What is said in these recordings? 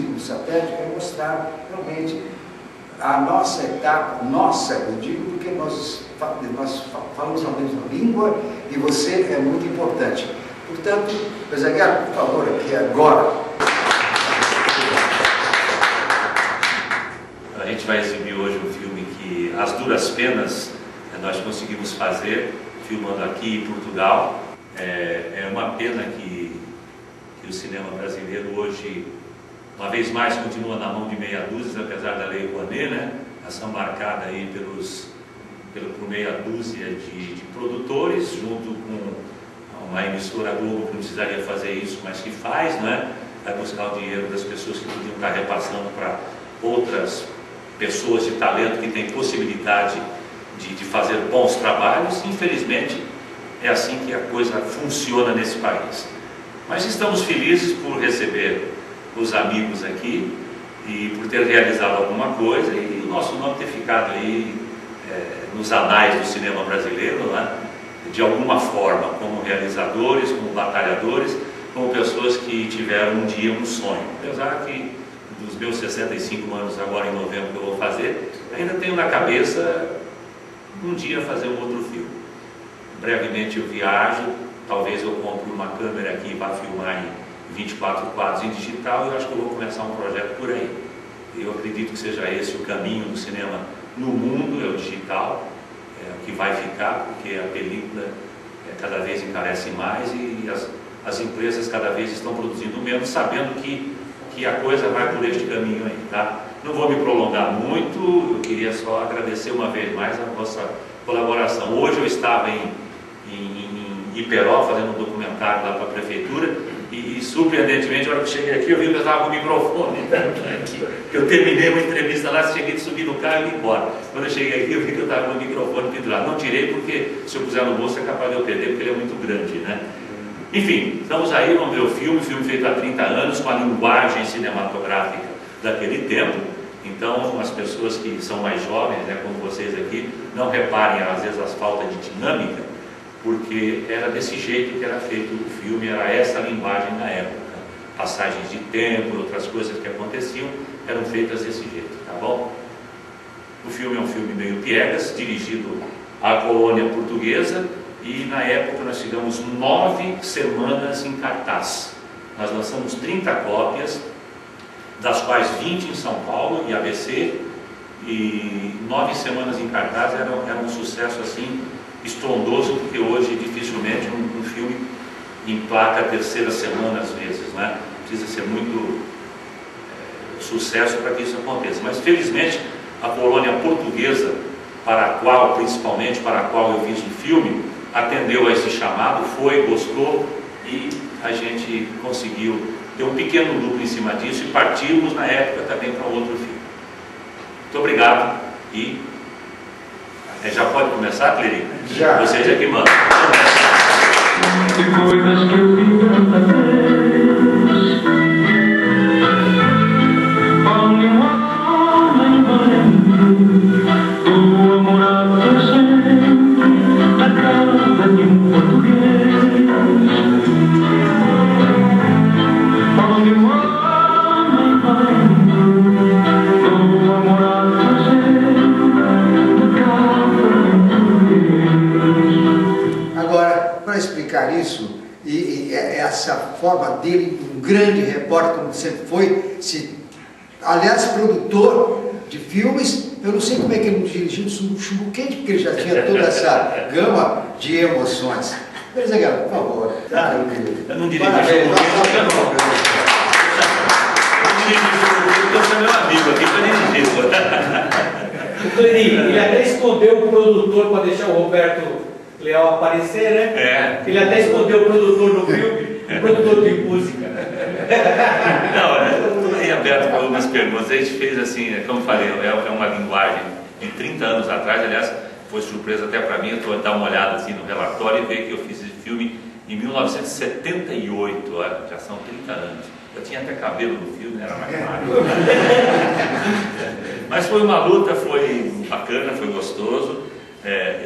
ciclo do satélite é mostrar realmente a nossa etapa, eu digo porque nós falamos a mesma língua e você é muito importante. Portanto, Zagueiro, por favor, aqui agora. A gente vai exibir hoje um filme que, às duras penas, nós conseguimos fazer, filmando aqui em Portugal. É uma pena que o cinema brasileiro hoje, uma vez mais, continua na mão de meia dúzia, apesar da Lei Rouanet, né? Ação marcada aí por meia dúzia de produtores, junto com uma emissora Globo que não precisaria fazer isso, mas que faz, né? Vai buscar o dinheiro das pessoas que podiam estar repassando para outras pessoas de talento que têm possibilidade de fazer bons trabalhos. Infelizmente, é assim que a coisa funciona nesse país. Mas estamos felizes por receber os amigos aqui e por ter realizado alguma coisa e o nosso nome ter ficado aí nos anais do cinema brasileiro, né? De alguma forma, como realizadores, como batalhadores, como pessoas que tiveram um dia um sonho. Apesar que dos meus 65 anos agora em novembro que eu vou fazer, ainda tenho na cabeça um dia fazer um outro filme. Brevemente eu viajo, talvez eu compre uma câmera aqui e vá filmar em 24 quadros em digital, e eu acho que eu vou começar um projeto por aí. Eu acredito que seja esse o caminho do cinema no mundo, é o digital, é o que vai ficar, porque a película cada vez encarece mais e as empresas cada vez estão produzindo menos, sabendo que a coisa vai por este caminho aí, tá? Não vou me prolongar muito, eu queria só agradecer uma vez mais a vossa colaboração. Hoje eu estava em Iperó fazendo um documentário lá para a prefeitura e surpreendentemente, na hora que eu cheguei aqui, eu vi que eu estava com o microfone. Eu terminei uma entrevista lá, cheguei de subir no carro e ir embora. Quando eu cheguei aqui, eu vi que eu estava com o microfone pendurado. Não tirei porque se eu puser no bolso é capaz de eu perder, porque ele é muito grande, né? Enfim, estamos aí, vamos ver o filme feito há 30 anos, com a linguagem cinematográfica daquele tempo. Então, as pessoas que são mais jovens, né, como vocês aqui, não reparem às vezes as faltas de dinâmica, porque era desse jeito que era feito o filme, era essa linguagem na época. Passagens de tempo, outras coisas que aconteciam, eram feitas desse jeito, tá bom? O filme é um filme meio piegas, dirigido à colônia portuguesa, e na época nós tivemos 9 semanas em cartaz. Nós lançamos 30 cópias, das quais 20 em São Paulo e ABC, e 9 semanas em cartaz era um sucesso assim estrondoso, porque hoje dificilmente um filme emplaca a terceira semana às vezes, né? Precisa ser muito sucesso para que isso aconteça. Mas felizmente a colônia portuguesa, principalmente para a qual eu fiz o filme, atendeu a esse chamado, gostou, e a gente conseguiu ter um pequeno lucro em cima disso e partimos na época também para outro filme. Muito obrigado e já pode começar, Clerico? Já. Vocês é que mandam. Coisas que eu vi tanta vez, onde um homem vai do amor presente da casa de um português, onde um homem vai do amor presente da casa de um português. Agora, para explicar isso, e essa forma dele, um grande repórter, como sempre foi, aliás, produtor de filmes, eu não sei como é que ele dirigiu o Chumbo Quente, porque ele já tinha toda essa gama de emoções. Mas, Zagueiro, por favor. Eu não dirigi Parabéns, Chumbo Quente, eu sou meu amigo aqui para dirigir. Ele até escondeu o produtor para deixar o Roberto Leal aparecer, né? Ele até escondeu o produtor no filme, o produtor de música. Não, eu estou aí aberto para algumas perguntas. A gente fez assim, como eu falei, é uma linguagem de 30 anos atrás. Aliás, foi surpresa até para mim. Eu estou a dar uma olhada assim no relatório e ver que eu fiz esse filme em 1978, já são 30 anos. Eu tinha até cabelo no filme, era mais magro. Mas foi uma luta, foi bacana, foi gostoso.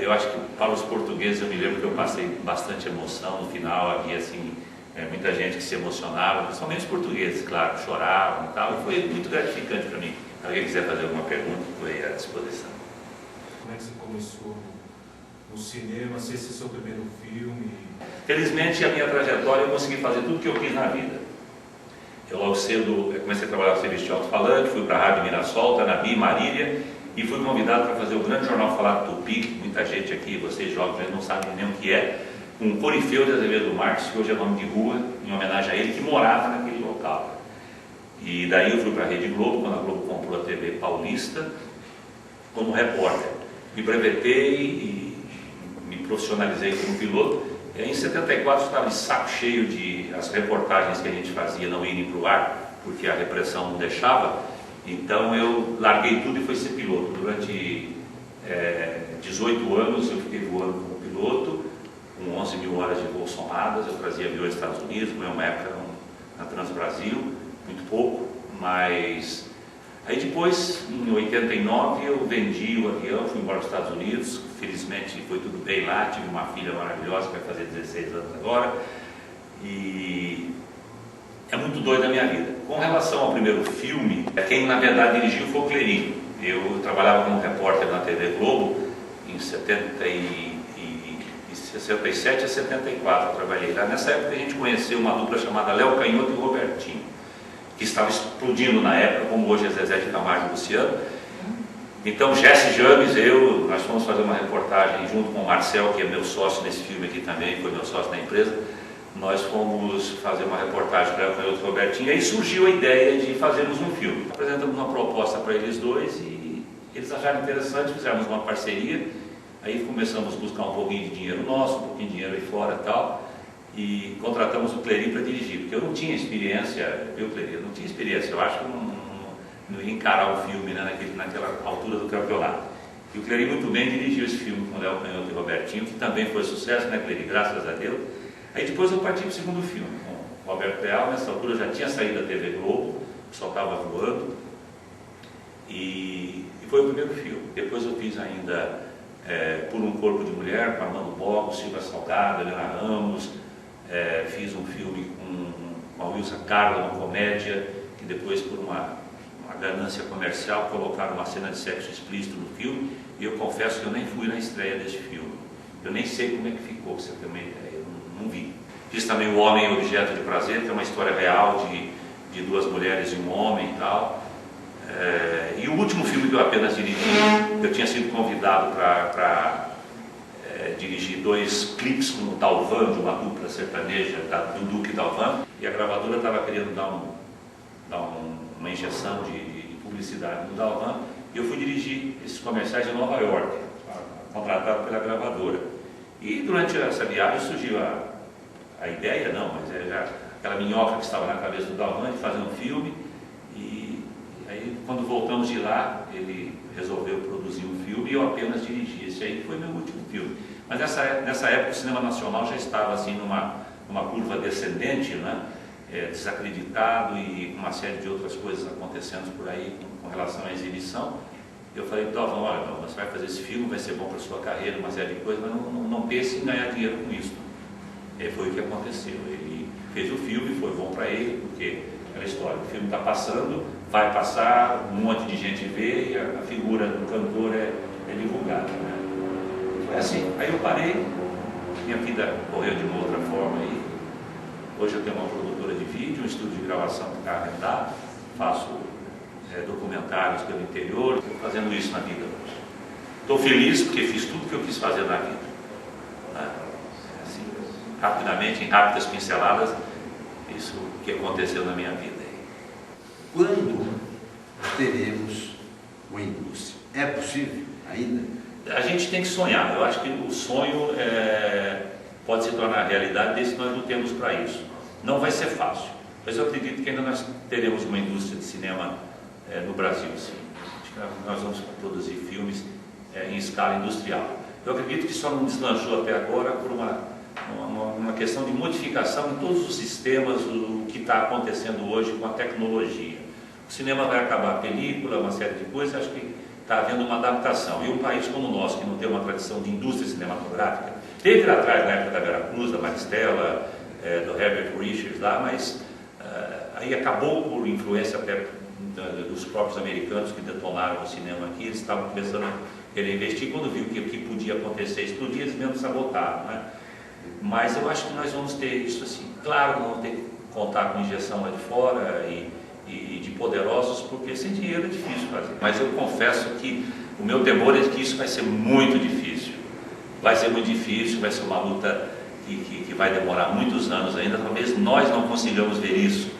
Eu acho que para os portugueses, eu me lembro que eu passei bastante emoção no final. Havia assim muita gente que se emocionava, principalmente os portugueses, claro, choravam e tal, e foi muito gratificante para mim. Se alguém quiser fazer alguma pergunta, estou aí à disposição. Como é que você começou no cinema, se esse é o seu primeiro filme? Felizmente, a minha trajetória, eu consegui fazer tudo o que eu quis na vida. Eu logo cedo comecei a trabalhar no serviço de alto-falante, fui para a Rádio Mirassol, Tanabi, Marília, e fui convidado para fazer o grande jornal Falado Tupi, que muita gente aqui, vocês jovens, não sabem nem o que é, um Corifeu de Azevedo Marques, que hoje é nome de rua, em homenagem a ele, que morava naquele local. E daí eu fui para a Rede Globo, quando a Globo comprou a TV Paulista, como repórter. Me brevetei e me profissionalizei como piloto. E aí, em 74 eu estava de saco cheio de as reportagens que a gente fazia não irem para o ar, porque a repressão não deixava. Então eu larguei tudo e fui ser piloto. Durante 18 anos eu fiquei voando como piloto, com 11 mil horas de voo somadas. Eu trazia aviões dos Estados Unidos, foi uma época na Transbrasil, muito pouco, mas... Aí depois, em 89, eu vendi o avião, fui embora para os Estados Unidos, felizmente foi tudo bem lá, tive uma filha maravilhosa, que vai fazer 16 anos agora, e é muito doida a minha vida. Com relação ao primeiro filme, quem na verdade dirigiu foi o Clerim. Eu trabalhava como repórter na TV Globo, em 67 a 74 eu trabalhei lá. Nessa época a gente conheceu uma dupla chamada Léo Canhoto e Robertinho, que estava explodindo na época, como hoje é Zezé de Camargo e Luciano. Então, Jesse James, nós fomos fazer uma reportagem junto com o Marcel, que é meu sócio nesse filme aqui também, foi meu sócio na empresa. Nós fomos fazer uma reportagem para o outro Robertinho, e aí surgiu a ideia de fazermos um filme. Apresentamos uma proposta para eles dois e eles acharam interessante, fizemos uma parceria. Aí começamos a buscar um pouquinho de dinheiro nosso, um pouquinho de dinheiro aí fora e tal. E contratamos o Clerim para dirigir, porque eu não tinha experiência, viu, Clerim? Eu não tinha experiência, eu acho que não ia encarar o filme, né, naquela altura do campeonato. E o Clerim muito bem dirigiu esse filme com o Léo Canhoto e o Robertinho, que também foi sucesso, né, Clerim? Graças a Deus. Aí depois eu parti para o segundo filme, com o Roberto Leal. Nessa altura eu já tinha saído da TV Globo, o pessoal estava voando, e foi o primeiro filme. Depois eu fiz ainda Por um Corpo de Mulher, com Armando Bogo, Silvia Salgado, Helena Ramos. Fiz um filme com a Wilson Carla, uma comédia, que depois, por uma ganância comercial, colocaram uma cena de sexo explícito no filme, e eu confesso que eu nem fui na estreia desse filme. Eu nem sei como é que ficou, você tem uma ideia, eu não vi. Fiz também O Homem e Objeto de Prazer, que é uma história real de duas mulheres e um homem e tal. E o último filme que eu apenas dirigi, eu tinha sido convidado para dirigi 2 clipes com o Dalvan, de uma dupla sertaneja, do Duque Dalvan, e a gravadora estava querendo dar uma injeção de publicidade no Dalvan, e eu fui dirigir esses comerciais em Nova York, contratado pela gravadora. E durante essa viagem surgiu a ideia, mas aquela minhoca que estava na cabeça do Dalvan de fazer um filme, e aí quando voltamos de lá, ele resolveu produzir um filme e eu apenas dirigi. Esse aí foi meu último filme. Mas nessa época o cinema nacional já estava assim numa curva descendente, né? Desacreditado, e uma série de outras coisas acontecendo por aí com relação à exibição. Eu falei, Dalvan, olha, você vai fazer esse filme, vai ser bom para a sua carreira, uma série de coisas, mas não pense em ganhar dinheiro com isso. Foi o que aconteceu. Ele fez o filme, foi bom para ele, porque aquela história, o filme está passando, vai passar, um monte de gente vê, e a figura do cantor é divulgada, né? Foi assim. Aí eu parei, minha vida correu de uma outra forma, e hoje eu tenho uma produtora de vídeo, um estúdio de gravação que está arrendado, faço documentários pelo interior, estou fazendo isso na vida hoje. Estou feliz porque fiz tudo o que eu quis fazer na vida, né? Assim, rapidamente, em rápidas pinceladas, isso que aconteceu na minha vida. Quando teremos uma indústria? É possível ainda? A gente tem que sonhar. Eu acho que o sonho pode se tornar realidade desde que nós lutemos para isso. Não vai ser fácil, mas eu acredito que ainda nós teremos uma indústria de cinema no Brasil, sim. Acho que nós vamos produzir filmes em escala industrial. Eu acredito que só não deslanchou até agora por uma questão de modificação em todos os sistemas, o que está acontecendo hoje com a tecnologia. O cinema vai acabar a película, uma série de coisas, acho que está havendo uma adaptação. E um país como o nosso, que não tem uma tradição de indústria cinematográfica, teve lá atrás, na época da Vera Cruz, da Maristela, do Herbert Richards lá, mas aí acabou por influência até dos próprios americanos que detonaram o cinema aqui. Eles estavam começando a querer investir, quando viu que o que podia acontecer explodir, eles mesmo sabotaram, né? Mas eu acho que nós vamos ter isso assim, claro, não vamos ter que contar com injeção lá de fora e de poderosos, porque sem dinheiro é difícil fazer. Mas eu confesso que o meu temor é que isso vai ser muito difícil. Vai ser muito difícil, vai ser uma luta que vai demorar muitos anos ainda. Talvez nós não consigamos ver isso,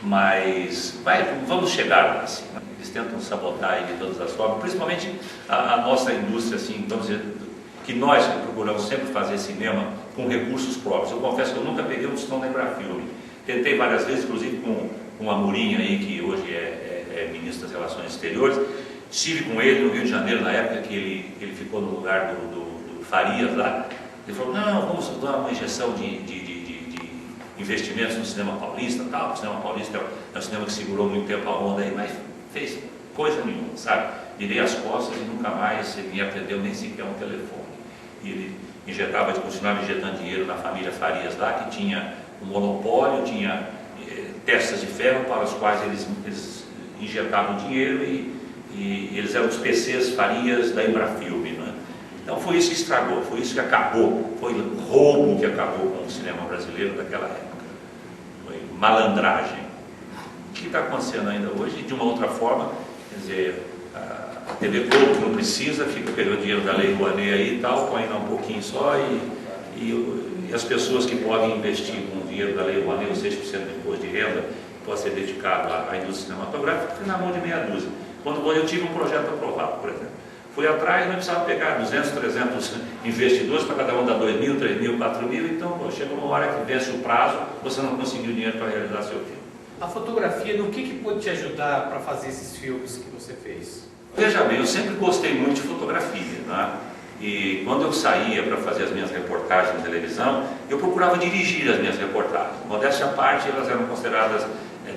mas vamos chegar lá, assim. Eles tentam sabotar aí de todas as formas, principalmente a nossa indústria, assim, vamos dizer, que nós procuramos sempre fazer cinema com recursos próprios. Eu confesso que eu nunca peguei um tostão da Embrafilme. Tentei várias vezes, inclusive com o Amorim aí, que hoje é ministro das Relações Exteriores. Estive com ele no Rio de Janeiro, na época que ele ficou no lugar do Farias lá. Ele falou, não, vamos dar uma injeção de investimentos no cinema paulista, tal. O cinema paulista é um cinema que segurou muito tempo a onda aí, mas fez coisa nenhuma, sabe? Virei as costas e nunca mais me atendeu nem sequer um telefone. E ele continuava injetando dinheiro na família Farias lá, que tinha um monopólio, tinha testas de ferro para os quais eles injetavam dinheiro e eles eram os PCs Farias da Embrafilme, né? Então foi isso que estragou, foi isso que acabou, foi o roubo que acabou com o cinema brasileiro daquela época. Foi malandragem. O que está acontecendo ainda hoje, de uma outra forma, quer dizer, a TV Globo não precisa, fica pegando dinheiro da Lei Rouanet aí e tal, põe ainda um pouquinho só e as pessoas que podem investir com o dinheiro da Lei Rouanet, os 6% do imposto de renda, pode ser dedicado à indústria cinematográfica, fica na mão de meia dúzia. Quando eu tive um projeto aprovado, por exemplo, fui atrás, não precisava pegar 200, 300 investidores para cada um dar 2 mil, 3 mil, 4 mil, então chega uma hora que vence o prazo, você não conseguiu dinheiro para realizar seu filme. A fotografia, no que pode te ajudar para fazer esses filmes que você fez? Veja bem, eu sempre gostei muito de fotografia, né? E quando eu saía para fazer as minhas reportagens na televisão, eu procurava dirigir as minhas reportagens. Modéstia à parte, elas eram consideradas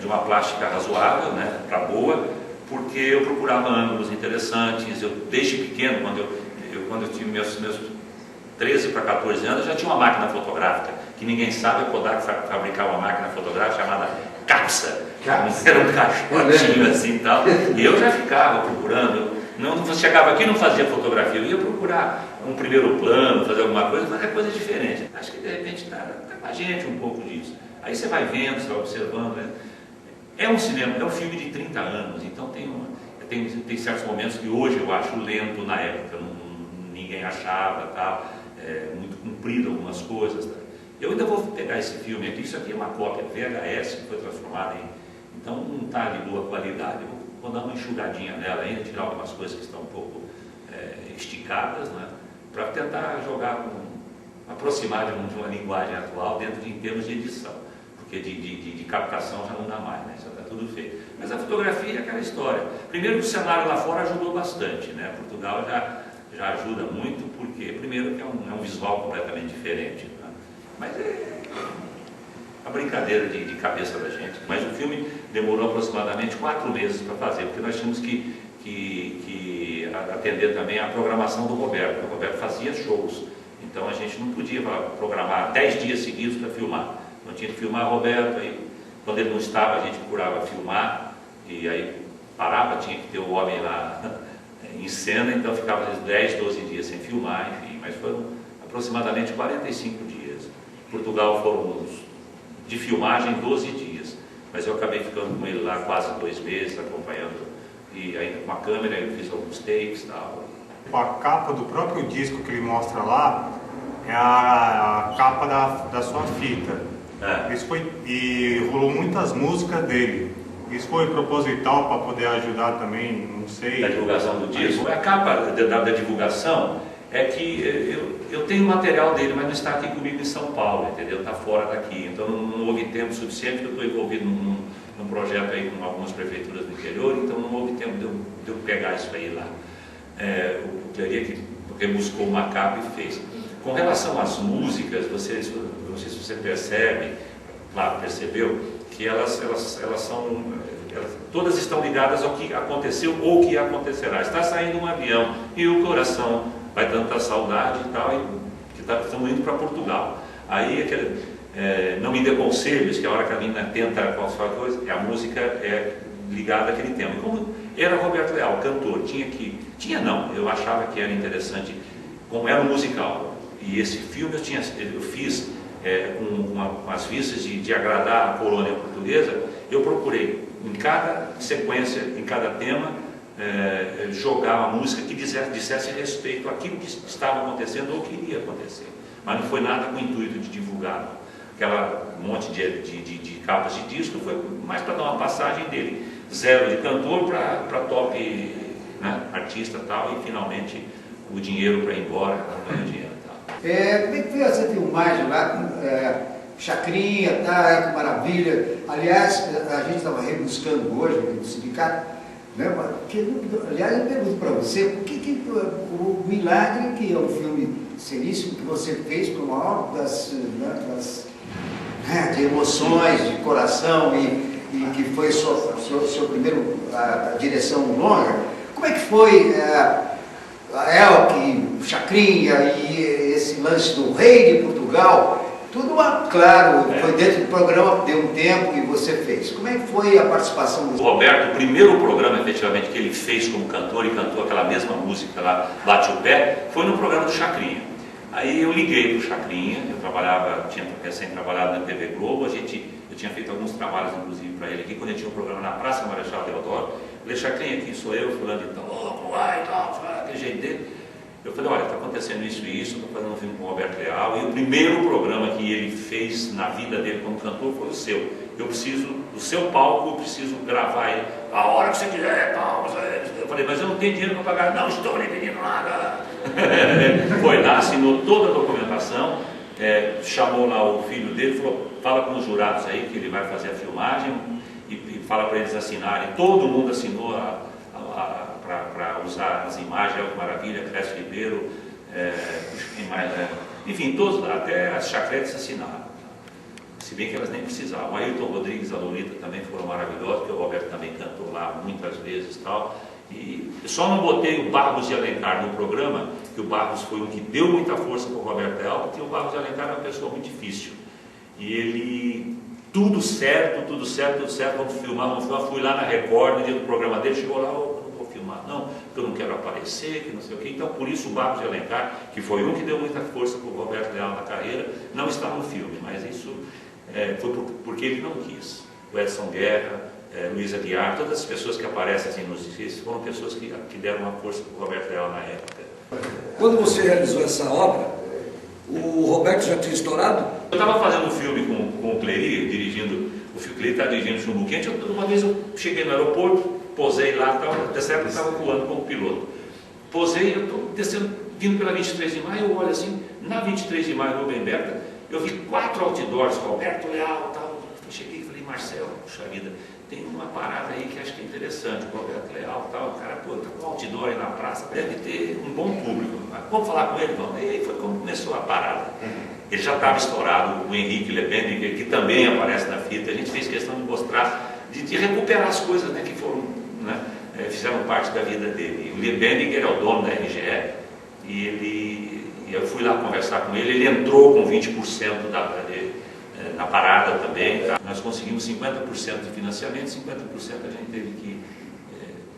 de uma plástica razoável, né, para boa, porque eu procurava ângulos interessantes. Eu, desde pequeno, quando eu tive meus 13 para 14 anos, eu já tinha uma máquina fotográfica, que ninguém sabe, a Kodak fabricava uma máquina fotográfica chamada Capsa. Era um caixotinho assim e tal, e eu já ficava procurando. Não chegava aqui e não fazia fotografia, eu ia procurar um primeiro plano, fazer alguma coisa, mas é coisa diferente. Acho que de repente está com a gente um pouco disso. Aí você vai vendo, você vai observando, né? É um cinema, é um filme de 30 anos, então tem certos momentos que hoje eu acho lento, na época ninguém achava, tá? Muito comprido algumas coisas. Tá? Eu ainda vou pegar esse filme aqui, isso aqui é uma cópia VHS que foi transformada então não está de boa qualidade. Eu vou dar uma enxugadinha nela ainda, tirar algumas coisas que estão um pouco esticadas, né? Para tentar aproximar de uma linguagem atual em termos de edição. Porque de captação já não dá mais, né? Já está tudo feito. Mas a fotografia é aquela história. Primeiro, o cenário lá fora ajudou bastante, né? Portugal já ajuda muito, porque, primeiro, que é um visual completamente diferente, né? Mas é a brincadeira de cabeça da gente. Mas o filme demorou aproximadamente 4 meses para fazer, porque nós tínhamos que atender também a programação do Roberto. O Roberto fazia shows, então a gente não podia programar 10 dias seguidos para filmar. Não tinha que filmar Roberto, aí quando ele não estava a gente procurava filmar, e aí parava, tinha que ter o homem lá em cena, então ficava 10, 12 dias sem filmar, enfim, mas foram aproximadamente 45 dias. Portugal foram de filmagem 12 dias, mas eu acabei ficando com ele lá quase 2 meses, acompanhando, e ainda com a câmera eu fiz alguns takes e tal. A capa do próprio disco que ele mostra lá é a capa da sua fita. Isso e rolou muitas músicas dele. Isso foi proposital para poder ajudar também, não sei. A divulgação do disco. A capa da divulgação é que eu tenho material dele, mas não está aqui comigo em São Paulo, entendeu? Está fora daqui. Então não houve tempo suficiente, porque eu estou envolvido num projeto aí com algumas prefeituras do interior, então não houve tempo de eu pegar isso aí lá. Eu teria que rebuscou uma capa e fez. Com relação às músicas, não sei se você percebe, claro, percebeu, que elas todas estão ligadas ao que aconteceu ou que acontecerá. Está saindo um avião e o coração vai tanta saudade e tal, que estamos indo para Portugal. Aí Não Me Dê Conselhos, que é a hora que a menina tenta qualquer coisa, a música é ligada àquele tema. E como era Roberto Leal, cantor, eu achava que era interessante, como era um musical. E esse filme eu fiz com as vistas de agradar a colônia portuguesa. Eu procurei, em cada sequência, em cada tema, jogar uma música que dissesse respeito àquilo que estava acontecendo ou que iria acontecer. Mas não foi nada com o intuito de divulgar. Aquela monte de capas de disco foi mais para dar uma passagem dele. 0 de cantor para top, né, artista e tal, e finalmente o dinheiro para ir embora, ganhar dinheiro e tal. Como é que foi essa filmagem lá? Chacrinha, tá, que maravilha. Aliás, a gente estava rebuscando hoje no sindicato, né? Aliás, eu pergunto para você, por que o Milagre, que é um filme seríssimo que você fez com o maior de emoções, de coração, e que foi seu primeiro a direção longa, como é que foi a Elke, Chacrinha e esse lance do rei de Portugal? Tudo, claro, foi dentro do programa, deu um tempo e você fez. Como é que foi a participação do Roberto? O primeiro programa, efetivamente, que ele fez como cantor e cantou aquela mesma música lá, Bate o Pé, foi no programa do Chacrinha. Aí eu liguei para o Chacrinha, tinha recém-trabalhado na TV Globo, eu tinha feito alguns trabalhos, inclusive, para ele aqui, quando ele tinha um programa na Praça Marechal Deodoro. Eu falei, Chacrinha, aqui sou eu, fulano de tal, aquele jeito dele. Eu falei, olha, está acontecendo isso e isso, estou fazendo um filme com o Roberto Leal, e o primeiro programa que ele fez na vida dele como cantor foi o seu. Eu preciso, do seu palco, eu preciso gravar ele. A hora que você quiser, tal. Eu falei, mas eu não tenho dinheiro para pagar. Não estou nem pedindo nada. Foi lá, assinou toda a documentação, chamou lá o filho dele, falou, fala com os jurados aí que ele vai fazer a filmagem e fala para eles assinarem. Todo mundo assinou para usar as imagens, Elke Maravilha, Clécio Ribeiro, quem mais, enfim, todos, até as chacretes assinaram. Se bem que elas nem precisavam. O Ailton Rodrigues e a Lolita também foram maravilhosos, porque o Roberto também cantou lá muitas vezes e tal. E eu só não botei o Barros de Alencar no programa, que o Barros foi um que deu muita força para o Roberto Leal, porque o Barros de Alencar é uma pessoa muito difícil. E ele, tudo certo, vamos filmar, fui lá na Record, no dia do programa dele, chegou lá, eu não vou filmar não, porque eu não quero aparecer, que não sei o quê. Então, por isso o Barros de Alencar, que foi um que deu muita força para o Roberto Leal na carreira, não está no filme, mas isso foi porque ele não quis. O Edson Guerra, Luiz Aguiar, todas as pessoas que aparecem assim nos discos foram pessoas que deram uma força para o Roberto Leal na época. Quando você realizou essa obra, o Roberto já tinha estourado? Eu estava fazendo um filme com o Clery, dirigindo, o Clery estava dirigindo Chumbo Quente. Uma vez eu cheguei no aeroporto, posei lá, nessa época eu estava voando como piloto. Posei, eu estou descendo, vindo pela 23 de maio, eu olho assim, na 23 de maio, Rubem Berta, eu vi 4 outdoors, Roberto Leal, tal. Eu cheguei e falei, Marcelo, puxa vida, tem uma parada aí que acho que é interessante, o Roberto Leal, tal, o cara, pô, tá com outdoor aí na praça, deve ter um bom público. Vamos falar com ele, vamos. E aí foi como começou a parada. Ele já estava estourado, o Henrique Lebendiger, que também aparece na fita. A gente fez questão de mostrar, de recuperar as coisas, né, que foram, né, fizeram parte da vida dele. O Lebendiger é o dono da RGE, e eu fui lá conversar com ele, ele entrou com 20% na parada também. Tá? Nós conseguimos 50% de financiamento, 50% a gente teve que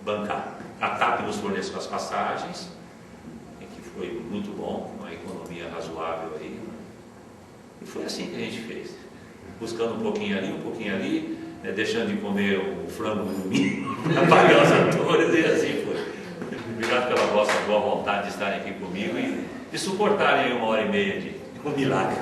bancar. A TAP nos forneceu as passagens, que foi muito bom, uma economia razoável aí. E foi assim que a gente fez, buscando um pouquinho ali, deixando de comer o frango no domingo, para pagar os atores, e assim foi. Obrigado pela vossa boa vontade de estarem aqui comigo e de suportarem 1h30 de um milagre.